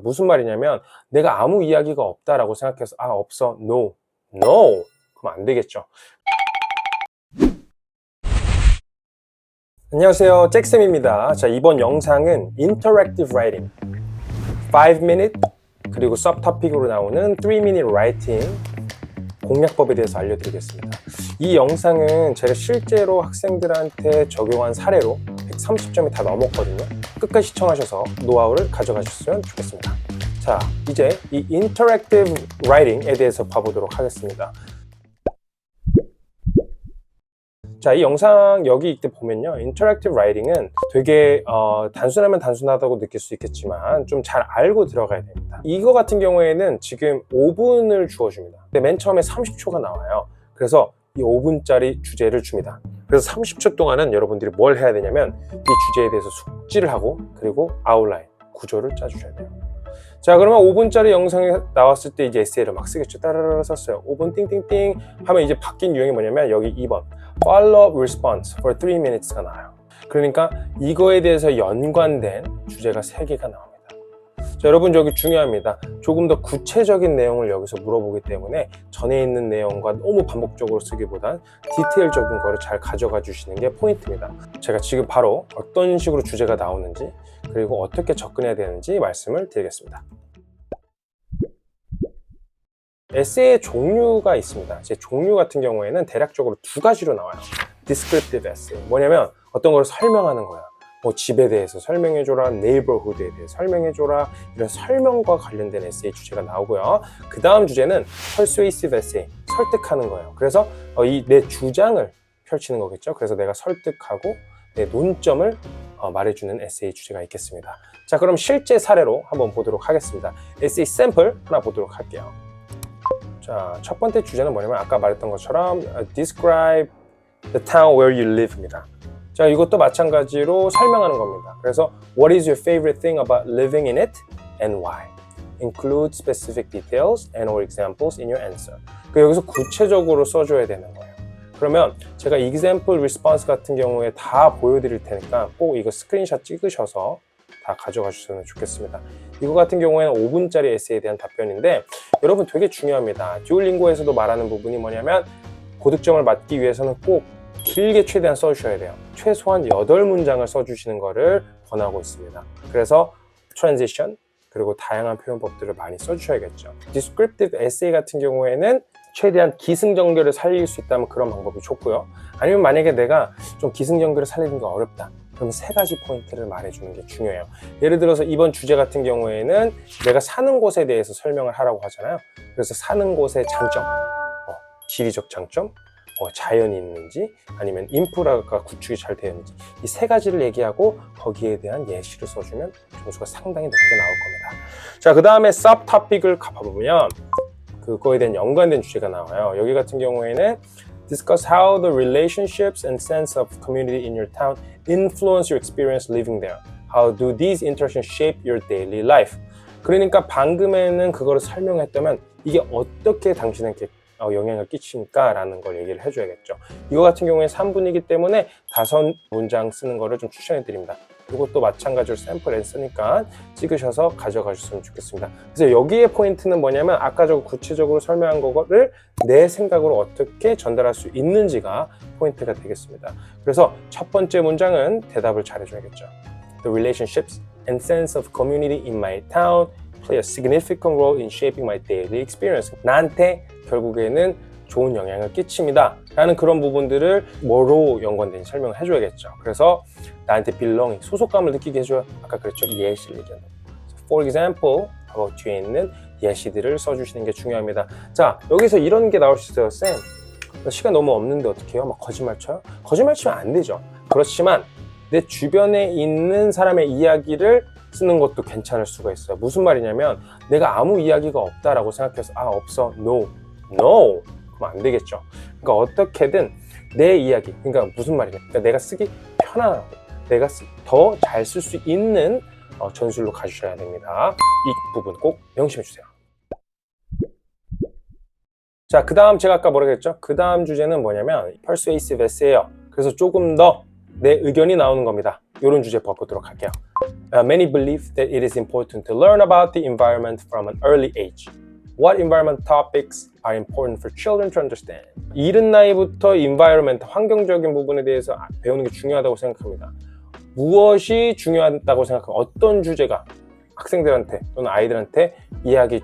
무슨 말이냐면 내가 아무 이야기가 없다라고 생각해서 없어, no, no, 그럼 안 되겠죠. 안녕하세요, 잭쌤입니다. 자, 이번 영상은 Interactive Writing 5minute 그리고 subtopic으로 나오는 3minute writing 공략법에 대해서 알려드리겠습니다. 이 영상은 제가 실제로 학생들한테 적용한 사례로 130점이 다 넘었거든요. 끝까지 시청하셔서 노하우를 가져가셨으면 좋겠습니다. 자, 이제 이 Interactive Writing에 대해서 봐보도록 하겠습니다. 자, 이 영상 여기 이때 보면요, 인터랙티브 라이팅은 되게 단순하면 단순하다고 느낄 수 있겠지만 좀 잘 알고 들어가야 됩니다. 이거 같은 경우에는 지금 5분을 주어줍니다. 근데 맨 처음에 30초가 나와요. 그래서 이 5분짜리 주제를 줍니다. 그래서 30초 동안은 여러분들이 뭘 해야 되냐면 이 주제에 대해서 숙지를 하고 그리고 아웃라인, 구조를 짜주셔야 돼요. 자, 그러면 5분짜리 영상이 나왔을 때 이제 에세이를 막 쓰겠죠. 따라라라 썼어요. 5분 띵띵띵 하면 이제 바뀐 유형이 뭐냐면 여기 2번 Follow-up response for 3 minutes가 나와요. 그러니까 이거에 대해서 연관된 주제가 3개가 나옵니다. 자, 여러분 여기 중요합니다. 조금 더 구체적인 내용을 여기서 물어보기 때문에 전에 있는 내용과 너무 반복적으로 쓰기보단 디테일적인 거를 잘 가져가 주시는 게 포인트입니다. 제가 지금 바로 어떤 식으로 주제가 나오는지 그리고 어떻게 접근해야 되는지 말씀을 드리겠습니다. 에세이의 종류가 있습니다. 제 종류 같은 경우에는 대략적으로 2가지로 나와요. Descriptive essay. 뭐냐면 어떤 걸 설명하는 거야. 뭐 집에 대해서 설명해줘라, neighborhood에 대해서 설명해줘라, 이런 설명과 관련된 에세이 주제가 나오고요. 그 다음 주제는 persuasive essay, 설득하는 거예요. 그래서 내 주장을 펼치는 거겠죠. 그래서 내가 설득하고 내 논점을 말해주는 에세이 주제가 있겠습니다. 자, 그럼 실제 사례로 한번 보도록 하겠습니다. 에세이 샘플 하나 보도록 할게요. 자, 첫 번째 주제는 뭐냐면 아까 말했던 것처럼 Describe the town where you live입니다. 자, 이것도 마찬가지로 설명하는 겁니다. 그래서 What is your favorite thing about living in it and why? Include specific details and or examples in your answer. 여기서 구체적으로 써줘야 되는 거예요. 그러면 제가 example response 같은 경우에 다 보여드릴 테니까 꼭 이거 스크린샷 찍으셔서 다 가져가 주시면 좋겠습니다. 이거 같은 경우에는 5분짜리 에세이에 대한 답변인데 여러분 되게 중요합니다. 듀오링고에서도 말하는 부분이 뭐냐면 고득점을 맞기 위해서는 꼭 길게 최대한 써주셔야 돼요. 최소한 8문장을 써주시는 거를 권하고 있습니다. 그래서 transition 그리고 다양한 표현법들을 많이 써주셔야겠죠. descriptive essay 같은 경우에는 최대한 기승전결을 살릴 수 있다면 그런 방법이 좋고요. 아니면 만약에 내가 좀 기승전결을 살리는 게 어렵다. 그럼 3가지 포인트를 말해주는 게 중요해요. 예를 들어서 이번 주제 같은 경우에는 내가 사는 곳에 대해서 설명을 하라고 하잖아요. 그래서 사는 곳의 장점, 지리적 장점, 자연이 있는지 아니면 인프라가 구축이 잘 되어 있는지 이 3가지를 얘기하고 거기에 대한 예시를 써주면 점수가 상당히 높게 나올 겁니다. 자, 그 다음에 subtopic을 가봐보면 그거에 대한 연관된 주제가 나와요. 여기 같은 경우에는 Discuss how the relationships and sense of community in your town influence your experience living there. How do these interactions shape your daily life? 그러니까 방금에는 그거를 설명했다면 이게 어떻게 당신에게 영향을 끼치니까 라는 걸 얘기를 해줘야겠죠. 이거 같은 경우에 3분이기 때문에 5문장 쓰는 거를 좀 추천해 드립니다. 이것도 마찬가지로 샘플 쓰니까 찍으셔서 가져가 주셨으면 좋겠습니다. 그래서 여기에 포인트는 뭐냐면 아까 저 구체적으로 설명한 거를 내 생각으로 어떻게 전달할 수 있는지가 포인트가 되겠습니다. 그래서 첫 번째 문장은 대답을 잘해줘야겠죠. The relationships and sense of community in my town play a significant role in shaping my daily experience. 나한테 결국에는 좋은 영향을 끼칩니다 라는 그런 부분들을 뭐로 연관된 설명을 해줘야겠죠. 그래서 나한테 belonging, 소속감을 느끼게 해줘요. 아까 그랬죠, 예시를 얘기한다. For example 하고 뒤에 있는 예시들을 써주시는 게 중요합니다. 자, 여기서 이런 게 나올 수 있어요. 쌤, 시간 너무 없는데 어떻게 해요? 막 거짓말 쳐요? 거짓말 치면 안 되죠. 그렇지만 내 주변에 있는 사람의 이야기를 쓰는 것도 괜찮을 수가 있어요. 무슨 말이냐면 내가 아무 이야기가 없다라고 생각해서 없어, no, no, 그럼 안 되겠죠. 그러니까 어떻게든 내 이야기, 그러니까 무슨 말이냐, 그러니까 내가 쓰기 편안하고 내가 더 잘 쓸 수 있는 전술로 가주셔야 됩니다. 이 부분 꼭 명심해 주세요. 자, 그 다음 제가 아까 뭐라고 했죠? 그 다음 주제는 뭐냐면 persuasive essay예요. 그래서 조금 더 내 의견이 나오는 겁니다. 이런 주제 바꾸도록 할게요. Many believe that it is important to learn about the environment from an early age. What environment topics are important for children to understand? 이른 나이부터 environment, 환경적인 부분에 대해서 배우는 게 중요하다고 생각합니다. 무엇이 중요하다고 생각하면 어떤 주제가 학생들한테 또는 아이들한테 이해하기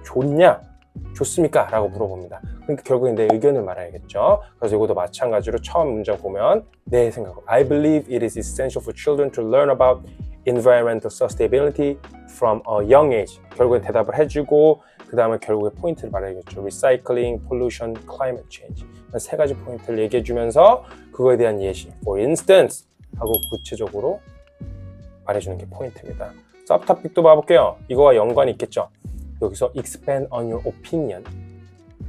좋습니까? 라고 물어봅니다. 그러니까 결국엔 내 의견을 말해야겠죠. 그래서 이것도 마찬가지로 처음 문장 보면 내 생각, I believe it is essential for children to learn about environmental sustainability from a young age. 결국엔 대답을 해주고 그 다음에 결국에 포인트를 말해야겠죠. Recycling, pollution, climate change. 세 가지 포인트를 얘기해주면서 그거에 대한 예시, for instance 하고 구체적으로 말해주는 게 포인트입니다. 서브토픽도 봐볼게요. 이거와 연관이 있겠죠. 여기서 expand on your opinion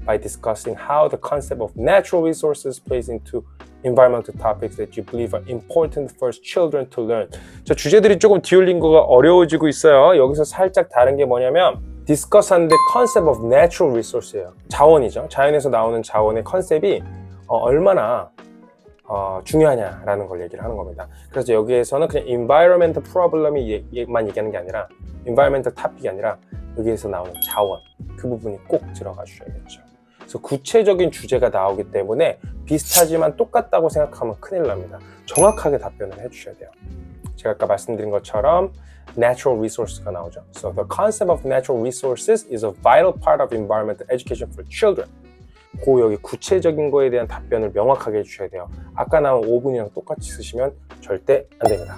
by discussing how the concept of natural resources plays into environmental topics that you believe are important for children to learn. 자, 주제들이 조금 듀오링고가 어려워지고 있어요. 여기서 살짝 다른 게 뭐냐면 discuss 하는데 concept of natural resource예요. 자원이죠. 자연에서 나오는 자원의 컨셉이 얼마나 중요하냐라는 걸 얘기를 하는 겁니다. 그래서 여기에서는 그냥 environmental problem만 얘기하는 게 아니라 environmental topic이 아니라 여기에서 나오는 자원, 그 부분이 꼭 들어가 주셔야겠죠. 그래서 구체적인 주제가 나오기 때문에 비슷하지만 똑같다고 생각하면 큰일 납니다. 정확하게 답변을 해주셔야 돼요. 제가 아까 말씀드린 것처럼 natural resource가 나오죠. So the concept of natural resources is a vital part of environmental education for children. 그 여기 구체적인 거에 대한 답변을 명확하게 해주셔야 돼요. 아까 나온 5분이랑 똑같이 쓰시면 절대 안 됩니다.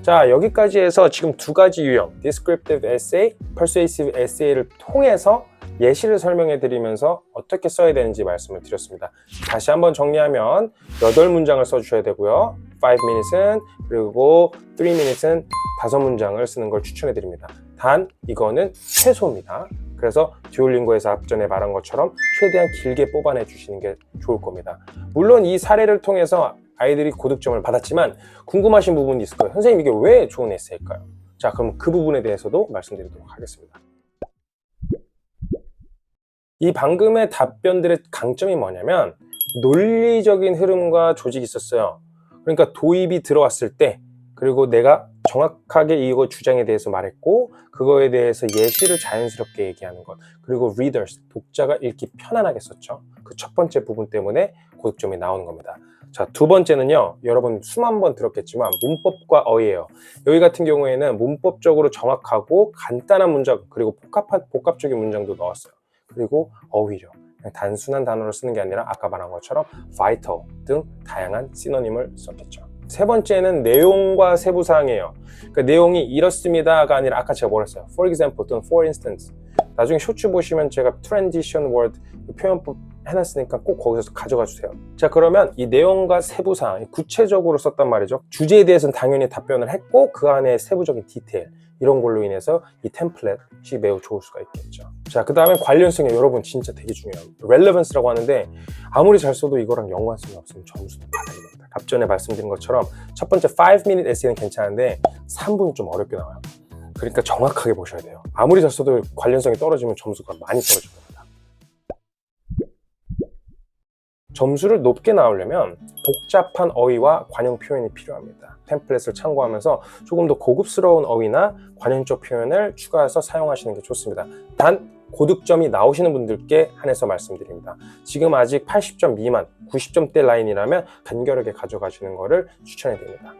자, 여기까지 해서 지금 두 가지 유형, descriptive essay, persuasive essay를 통해서 예시를 설명해 드리면서 어떻게 써야 되는지 말씀을 드렸습니다. 다시 한번 정리하면 8문장을 써주셔야 되고요. 5minutes은 그리고 3minutes은 5문장을 쓰는 걸 추천해 드립니다. 단 이거는 최소입니다. 그래서 듀오링고에서 앞전에 말한 것처럼 최대한 길게 뽑아내 주시는 게 좋을 겁니다. 물론 이 사례를 통해서 아이들이 고득점을 받았지만 궁금하신 부분이 있을 거예요. 선생님 이게 왜 좋은 에세이일까요? 자, 그럼 그 부분에 대해서도 말씀드리도록 하겠습니다. 이 방금의 답변들의 강점이 뭐냐면 논리적인 흐름과 조직이 있었어요. 그러니까 도입이 들어왔을 때 그리고 내가 정확하게 이거 주장에 대해서 말했고 그거에 대해서 예시를 자연스럽게 얘기하는 것, 그리고 readers, 독자가 읽기 편안하게 썼죠. 그 첫 번째 부분 때문에 고득점이 나오는 겁니다. 자, 두 번째는요, 여러분 수만 번 들었겠지만 문법과 어휘예요. 여기 같은 경우에는 문법적으로 정확하고 간단한 문장, 그리고 복합적인 문장도 넣었어요. 그리고 어휘력, 단순한 단어를 쓰는 게 아니라 아까 말한 것처럼 vital 등 다양한 시노님을 썼겠죠. 세 번째는 내용과 세부사항이에요. 그러니까 내용이 이렇습니다가 아니라 아까 제가 뭐랬어요? For example 또는 for instance. 나중에 쇼츠 보시면 제가 transition word 표현법 해놨으니까 꼭 거기서 가져가 주세요. 자, 그러면 이 내용과 세부사항, 구체적으로 썼단 말이죠. 주제에 대해서는 당연히 답변을 했고 그 안에 세부적인 디테일, 이런 걸로 인해서 이 템플릿이 매우 좋을 수가 있겠죠. 자, 그 다음에 관련성이 여러분 진짜 되게 중요해요. relevance라고 하는데 아무리 잘 써도 이거랑 연관성이 없으면 점수는 바닥이 됩니다. 앞전에 말씀드린 것처럼 첫 번째 5minute 에세이는 괜찮은데 3분은 좀 어렵게 나와요. 그러니까 정확하게 보셔야 돼요. 아무리 잘 써도 관련성이 떨어지면 점수가 많이 떨어질 겁니다. 점수를 높게 나오려면 복잡한 어휘와 관용 표현이 필요합니다. 템플릿을 참고하면서 조금 더 고급스러운 어휘나 관용적 표현을 추가해서 사용하시는 게 좋습니다. 단 고득점이 나오시는 분들께 한해서 말씀드립니다. 지금 아직 80점 미만, 90점대 라인이라면 간결하게 가져가시는 것을 추천해 드립니다.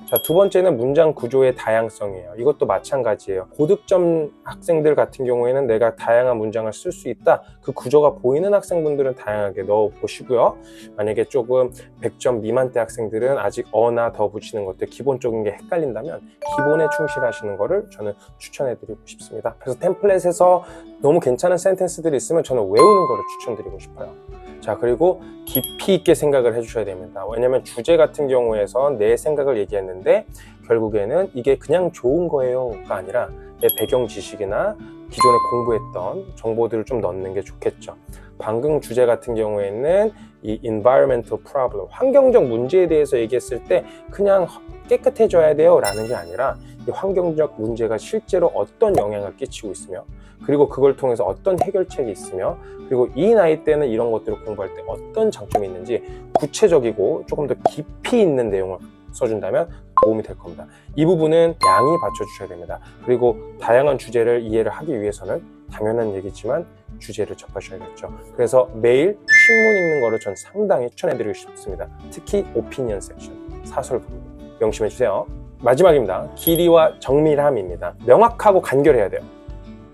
자, 두 번째는 문장 구조의 다양성이에요. 이것도 마찬가지예요. 고득점 학생들 같은 경우에는 내가 다양한 문장을 쓸 수 있다. 그 구조가 보이는 학생분들은 다양하게 넣어 보시고요. 만약에 조금 100점 미만대 학생들은 아직 어나 더 붙이는 것들 기본적인 게 헷갈린다면 기본에 충실하시는 거를 저는 추천해 드리고 싶습니다. 그래서 템플릿에서 너무 괜찮은 센텐스들이 있으면 저는 외우는 거를 추천드리고 싶어요. 자, 그리고 깊이 있게 생각을 해주셔야 됩니다. 왜냐면 주제 같은 경우에서 내 생각을 얘기했는데 결국에는 이게 그냥 좋은 거예요가 아니라 내 배경 지식이나 기존에 공부했던 정보들을 좀 넣는 게 좋겠죠. 방금 주제 같은 경우에는 이 environmental problem, 환경적 문제에 대해서 얘기했을 때 그냥 깨끗해져야 돼요 라는 게 아니라 이 환경적 문제가 실제로 어떤 영향을 끼치고 있으며 그리고 그걸 통해서 어떤 해결책이 있으며 그리고 이 나이 때는 이런 것들을 공부할 때 어떤 장점이 있는지 구체적이고 조금 더 깊이 있는 내용을 써준다면 도움이 될 겁니다. 이 부분은 양이 받쳐주셔야 됩니다. 그리고 다양한 주제를 이해를 하기 위해서는 당연한 얘기지만 주제를 접하셔야겠죠. 그래서 매일 신문 읽는 거를 전 상당히 추천해드리고 싶습니다. 특히 오피니언 섹션, 사설 부분 명심해주세요. 마지막입니다. 길이와 정밀함입니다. 명확하고 간결해야 돼요.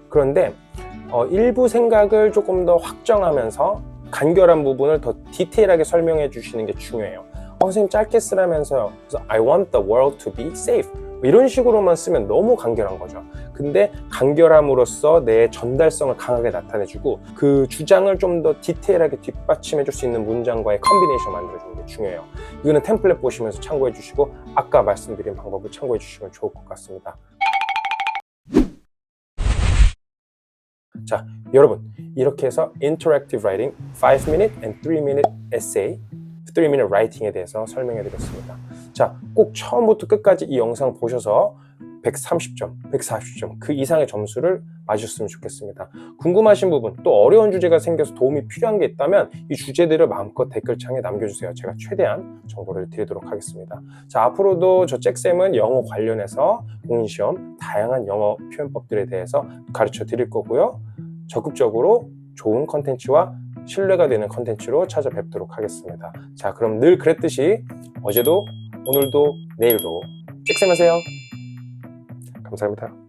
그런데 일부 생각을 조금 더 확정하면서 간결한 부분을 더 디테일하게 설명해 주시는 게 중요해요. 선생님 짧게 쓰라면서요. 그래서 I want the world to be safe. 이런 식으로만 쓰면 너무 간결한 거죠. 근데 간결함으로써 내 전달성을 강하게 나타내주고 그 주장을 좀 더 디테일하게 뒷받침해 줄 수 있는 문장과의 컨비네이션 만들어주는 게 중요해요. 이거는 템플릿 보시면서 참고해 주시고 아까 말씀드린 방법을 참고해 주시면 좋을 것 같습니다. 자, 여러분 이렇게 해서 Interactive Writing 5-minute and 3-minute essay 3-minute writing에 대해서 설명해 드렸습니다. 자, 꼭 처음부터 끝까지 이 영상 보셔서 130점, 140점 그 이상의 점수를 맞으셨으면 좋겠습니다. 궁금하신 부분, 또 어려운 주제가 생겨서 도움이 필요한 게 있다면 이 주제들을 마음껏 댓글창에 남겨주세요. 제가 최대한 정보를 드리도록 하겠습니다. 자, 앞으로도 저 잭쌤은 영어 관련해서 공인시험, 다양한 영어 표현법들에 대해서 가르쳐 드릴 거고요. 적극적으로 좋은 컨텐츠와 신뢰가 되는 컨텐츠로 찾아뵙도록 하겠습니다. 자, 그럼 늘 그랬듯이 어제도, 오늘도, 내일도 잭쌤 하세요. 감사합니다.